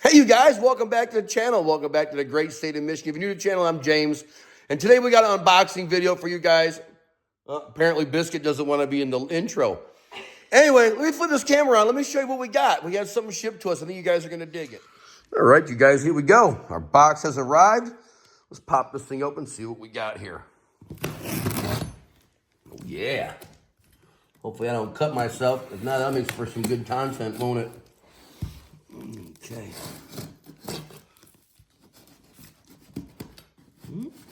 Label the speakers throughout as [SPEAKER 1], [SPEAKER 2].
[SPEAKER 1] Hey, you guys, welcome back to the channel. Welcome back to the great state of Michigan. If you're new to the channel, I'm James. And today we got an unboxing video for you guys. Apparently, Biscuit doesn't want to be in the intro. Anyway, let me flip this camera on. Let me show you what we got. We got something shipped to us. I think you guys are going to dig it. All right, you guys, here we go. Our box has arrived. Let's pop this thing open and see what we got here. Oh, yeah. Hopefully I don't cut myself. If not, that makes for some good content, won't it? Okay.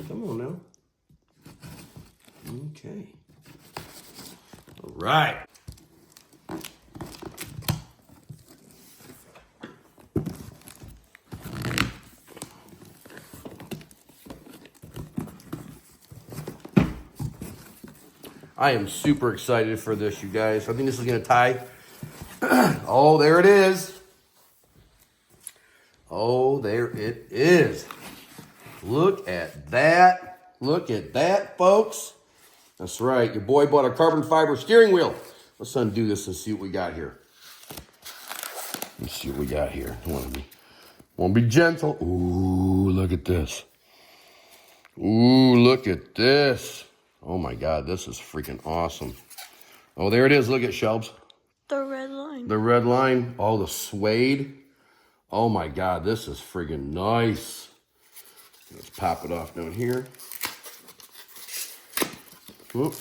[SPEAKER 1] Come on now. Okay. All right. I am super excited for this, you guys. I think this is going to tie. Oh, there it is. Oh, there it is. Look at that. Look at that, folks. That's right. Your boy bought a carbon fiber steering wheel. Let's undo this and see what we got here. Let's see what we got here. I want to be gentle. Ooh, look at this. Ooh, look at this. Oh, my God. This is freaking awesome. Oh, there it is. Look at Shelbs.
[SPEAKER 2] The red line.
[SPEAKER 1] The red line. Oh, the suede. Oh, my God. This is freaking nice. Let's pop it off down here. Whoop.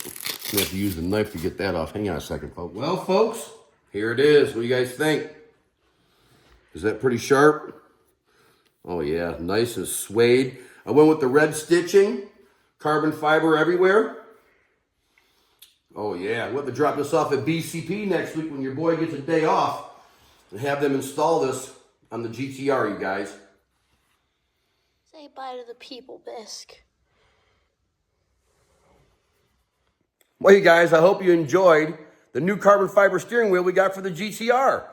[SPEAKER 1] We have to use the knife to get that off. Hang on a second, folks. Well, folks, here it is. What do you guys think? Is that pretty sharp? Oh, yeah. Nice and suede. I went with the red stitching. Carbon fiber everywhere. Oh, yeah. We'll have to drop this off at BCP next week when your boy gets a day off and have them install this on the GTR, you guys.
[SPEAKER 2] Say bye to the people, Bisc.
[SPEAKER 1] Well, you guys, I hope you enjoyed the new carbon fiber steering wheel we got for the GTR.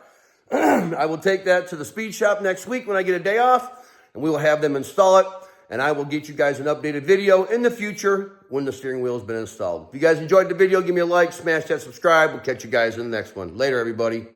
[SPEAKER 1] I will take that to the speed shop next week when I get a day off, and we will have them install it, and I will get you guys an updated video in the future when the steering wheel has been installed. If you guys enjoyed the video, give me a like, smash that subscribe. We'll catch you guys in the next one. Later, everybody.